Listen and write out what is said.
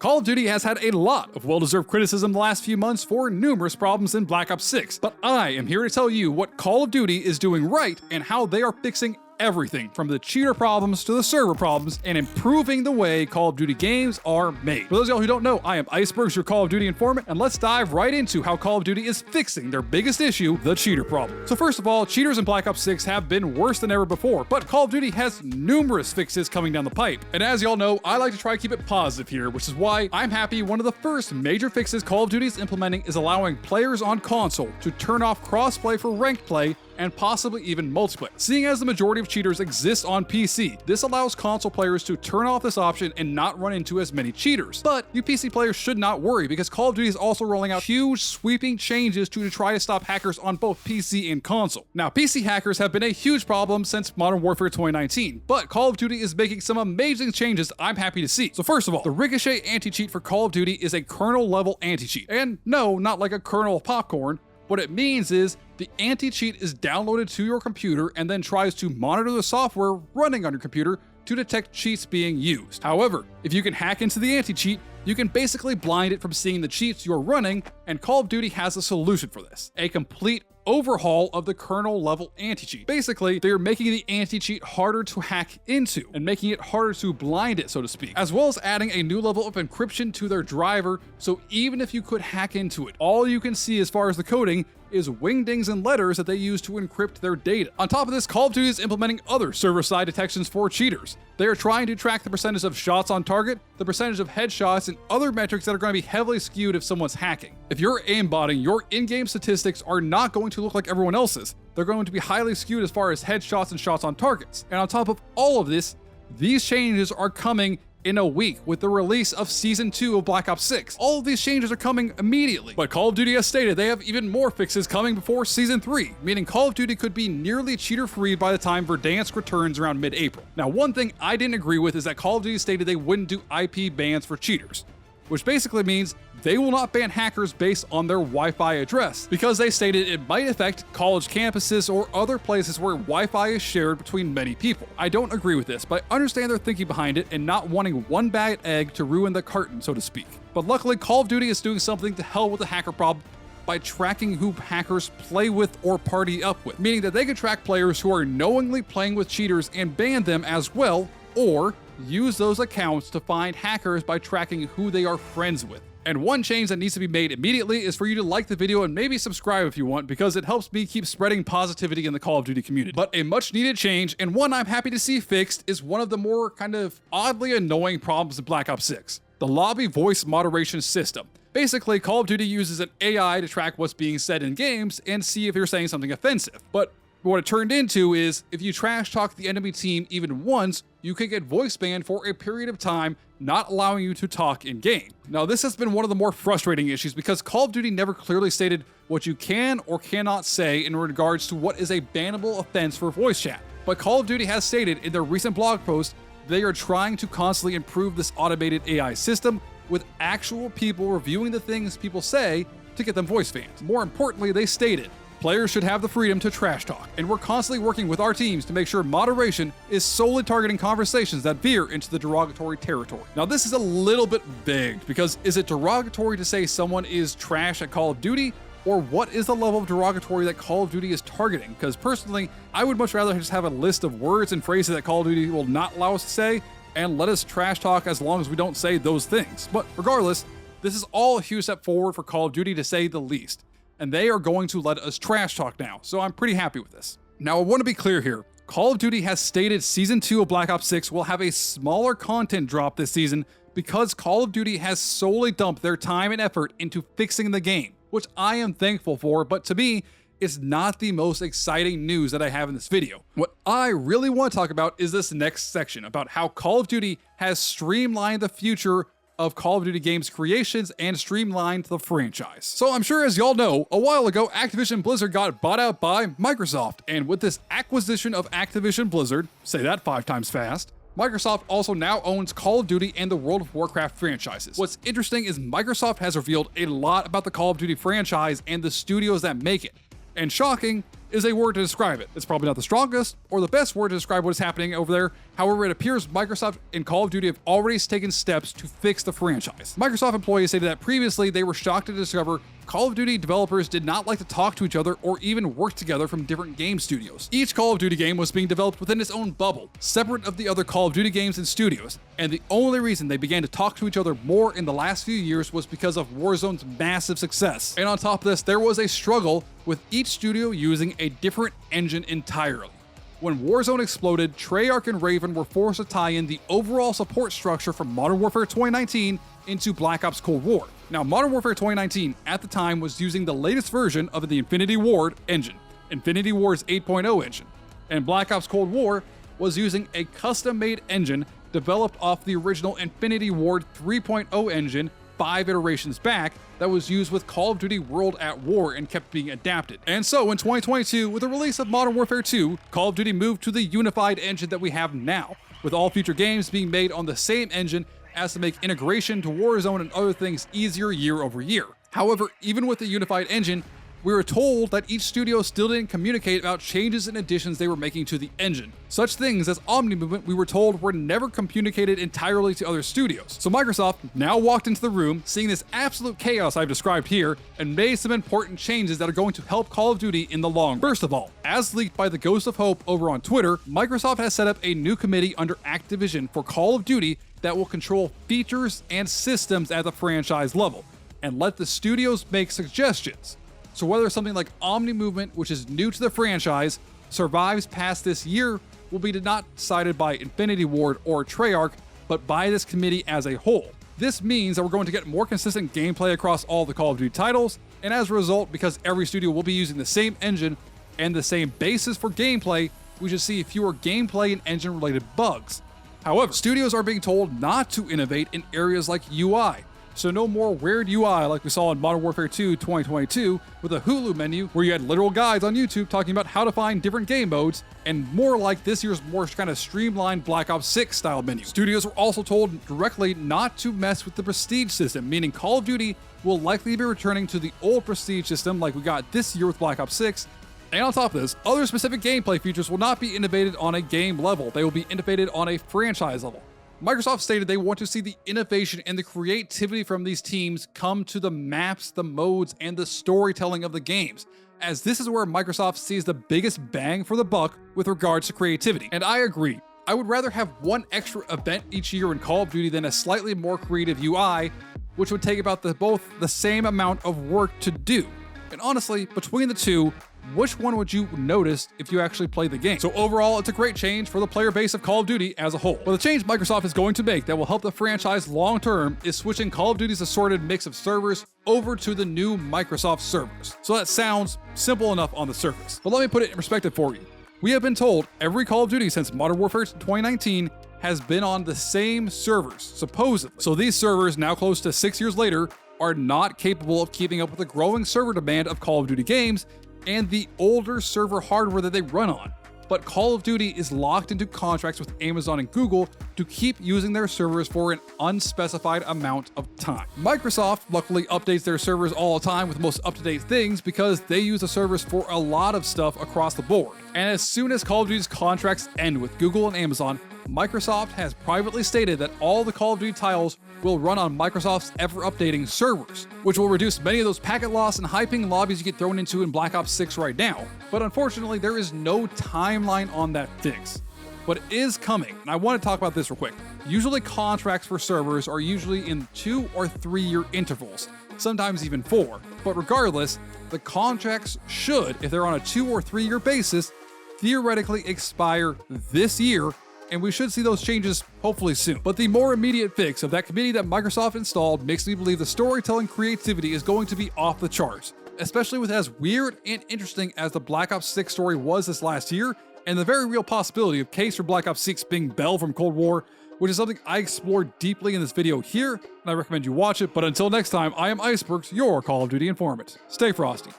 Call of Duty has had a lot of well-deserved criticism the last few months for numerous problems in Black Ops 6, but I am here to tell you what Call of Duty is doing right and how they are fixing everything from the cheater problems to the server problems and improving the way Call of Duty games are made. For those of y'all who don't know, I am IceBurgz, your Call of Duty informant, and let's dive right into how Call of Duty is fixing their biggest issue, the cheater problem. So first of all, cheaters in Black Ops 6 have been worse than ever before, but Call of Duty has numerous fixes coming down the pipe. And as y'all know, I like to try to keep it positive here, which is why I'm happy one of the first major fixes Call of Duty is implementing is allowing players on console to turn off crossplay for ranked play and possibly even multiplayer. Seeing as the majority of cheaters exist on PC, this allows console players to turn off this option and not run into as many cheaters. But you PC players should not worry because Call of Duty is also rolling out huge sweeping changes to try to stop hackers on both PC and console. Now, PC hackers have been a huge problem since Modern Warfare 2019, but Call of Duty is making some amazing changes I'm happy to see. So first of all, the Ricochet Anticheat for Call of Duty is a kernel level anti-cheat. And no, not like a kernel of popcorn. What it means is the anti-cheat is downloaded to your computer and then tries to monitor the software running on your computer to detect cheats being used. However, if you can hack into the anti-cheat, you can basically blind it from seeing the cheats you're running, and Call of Duty has a solution for this: a complete overhaul of the kernel level anti-cheat. Basically, they're making the anti-cheat harder to hack into and making it harder to blind it, so to speak, as well as adding a new level of encryption to their driver, so even if you could hack into it, all you can see as far as the coding is wingdings and letters that they use to encrypt their data. On top of this, Call of Duty is implementing other server-side detections for cheaters. They are trying to track the percentage of shots on target, the percentage of headshots, and other metrics that are going to be heavily skewed if someone's hacking. If you're aimbotting, your in-game statistics are not going to look like everyone else's. They're going to be highly skewed as far as headshots and shots on targets. And on top of all of this, these changes are coming in a week with the release of Season 2 of Black Ops 6. All of these changes are coming immediately, but Call of Duty has stated they have even more fixes coming before Season 3, meaning Call of Duty could be nearly cheater-free by the time Verdansk returns around mid-April. Now, one thing I didn't agree with is that Call of Duty stated they wouldn't do IP bans for cheaters, which basically means they will not ban hackers based on their Wi-Fi address, because they stated it might affect college campuses or other places where Wi-Fi is shared between many people. I don't agree with this, but I understand their thinking behind it and not wanting one bad egg to ruin the carton, so to speak. But luckily, Call of Duty is doing something to help with the hacker problem by tracking who hackers play with or party up with, meaning that they can track players who are knowingly playing with cheaters and ban them as well, or use those accounts to find hackers by tracking who they are friends with. And one change that needs to be made immediately is for you to like the video and maybe subscribe if you want, because it helps me keep spreading positivity in the Call of Duty community. But a much needed change, and one I'm happy to see fixed, is one of the more kind of oddly annoying problems in Black Ops 6, the lobby voice moderation system. Basically, Call of Duty uses an AI to track what's being said in games and see if you're saying something offensive. But what it turned into is, if you trash talk the enemy team even once, you can get voice banned for a period of time, not allowing you to talk in game. Now, this has been one of the more frustrating issues because Call of Duty never clearly stated what you can or cannot say in regards to what is a bannable offense for voice chat. But Call of Duty has stated in their recent blog post they are trying to constantly improve this automated AI system with actual people reviewing the things people say to get them voice banned. More importantly, they stated, players should have the freedom to trash talk, and we're constantly working with our teams to make sure moderation is solely targeting conversations that veer into the derogatory territory. Now, this is a little bit vague, because is it derogatory to say someone is trash at Call of Duty, or what is the level of derogatory that Call of Duty is targeting? Because personally, I would much rather just have a list of words and phrases that Call of Duty will not allow us to say, and let us trash talk as long as we don't say those things. But regardless, this is all a huge step forward for Call of Duty, to say the least. And they are going to let us trash talk now, so I'm pretty happy with this. Now, I want to be clear here. Call of Duty has stated Season 2 of Black Ops 6 will have a smaller content drop this season because Call of Duty has solely dumped their time and effort into fixing the game, which I am thankful for, but to me, it's not the most exciting news that I have in this video. What I really want to talk about is this next section about how Call of Duty has streamlined the future of Call of Duty games creations and streamlined the franchise. So I'm sure as y'all know, a while ago, Activision Blizzard got bought out by Microsoft, and with this acquisition of Activision Blizzard, say that 5 times fast, Microsoft also now owns Call of Duty and the World of Warcraft franchises. What's interesting is Microsoft has revealed a lot about the Call of Duty franchise and the studios that make it. And shocking is a word to describe it. It's probably not the strongest or the best word to describe what is happening over there However, it appears Microsoft and Call of Duty have already taken steps to fix the franchise. Microsoft employees stated that previously they were shocked to discover Call of Duty developers did not like to talk to each other or even work together from different game studios. Each Call of Duty game was being developed within its own bubble, separate of the other Call of Duty games and studios, and the only reason they began to talk to each other more in the last few years was because of Warzone's massive success. And on top of this, there was a struggle with each studio using a different engine entirely. When Warzone exploded, Treyarch and Raven were forced to tie in the overall support structure from Modern Warfare 2019 into Black Ops Cold War. Now, Modern Warfare 2019 at the time was using the latest version of the Infinity Ward engine, Infinity Ward's 8.0 engine, and Black Ops Cold War was using a custom-made engine developed off the original Infinity Ward 3.0 engine 5 iterations back that was used with Call of Duty World at War and kept being adapted. And so in 2022, with the release of Modern Warfare 2, Call of Duty moved to the unified engine that we have now, with all future games being made on the same engine as to make integration to Warzone and other things easier year over year. However, even with the unified engine, we were told that each studio still didn't communicate about changes and additions they were making to the engine. Such things as Omni Movement, we were told, were never communicated entirely to other studios. So Microsoft now walked into the room, seeing this absolute chaos I've described here, and made some important changes that are going to help Call of Duty in the long run. First of all, as leaked by the Ghost of Hope over on Twitter, Microsoft has set up a new committee under Activision for Call of Duty that will control features and systems at the franchise level, and let the studios make suggestions. So whether something like Omni Movement, which is new to the franchise, survives past this year will be not decided by Infinity Ward or Treyarch, but by this committee as a whole. This means that we're going to get more consistent gameplay across all the Call of Duty titles, and as a result, because every studio will be using the same engine and the same basis for gameplay, we should see fewer gameplay and engine-related bugs. However, studios are being told not to innovate in areas like UI, so no more weird UI like we saw in Modern Warfare 2 2022 with a Hulu menu where you had literal guides on YouTube talking about how to find different game modes, and more like this year's more kind of streamlined Black Ops 6 style menu. Studios were also told directly not to mess with the prestige system, meaning Call of Duty will likely be returning to the old prestige system like we got this year with Black Ops 6. And on top of this, other specific gameplay features will not be innovated on a game level, they will be innovated on a franchise level. Microsoft stated they want to see the innovation and the creativity from these teams come to the maps, the modes, and the storytelling of the games, as this is where Microsoft sees the biggest bang for the buck with regards to creativity. And I agree, I would rather have one extra event each year in Call of Duty than a slightly more creative UI, which would take about both the same amount of work to do. And honestly, between the two, which one would you notice if you actually play the game? So overall, it's a great change for the player base of Call of Duty as a whole. But the change Microsoft is going to make that will help the franchise long term is switching Call of Duty's assorted mix of servers over to the new Microsoft servers. So that sounds simple enough on the surface, but let me put it in perspective for you. We have been told every Call of Duty since Modern Warfare 2019 has been on the same servers, supposedly. So these servers, now close to 6 years later, are not capable of keeping up with the growing server demand of Call of Duty games and the older server hardware that they run on. But Call of Duty is locked into contracts with Amazon and Google to keep using their servers for an unspecified amount of time. Microsoft luckily updates their servers all the time with most up-to-date things because they use the servers for a lot of stuff across the board. And as soon as Call of Duty's contracts end with Google and Amazon, Microsoft has privately stated that all the Call of Duty titles will run on Microsoft's ever-updating servers, which will reduce many of those packet loss and high-ping lobbies you get thrown into in Black Ops 6 right now. But unfortunately, there is no timeline on that fix. But it is coming, and I want to talk about this real quick. Usually contracts for servers are usually in 2 or 3 year intervals, sometimes even 4. But regardless, the contracts should, if they're on a 2 or 3 year basis, theoretically expire this year, and we should see those changes hopefully soon. But the more immediate fix of that committee that Microsoft installed makes me believe the storytelling creativity is going to be off the charts, especially with as weird and interesting as the Black Ops 6 story was this last year, and the very real possibility of case for Black Ops 6 being Bell from Cold War, which is something I explored deeply in this video here, and I recommend you watch it. But until next time, I am IceBurgz, your Call of Duty informant. Stay frosty.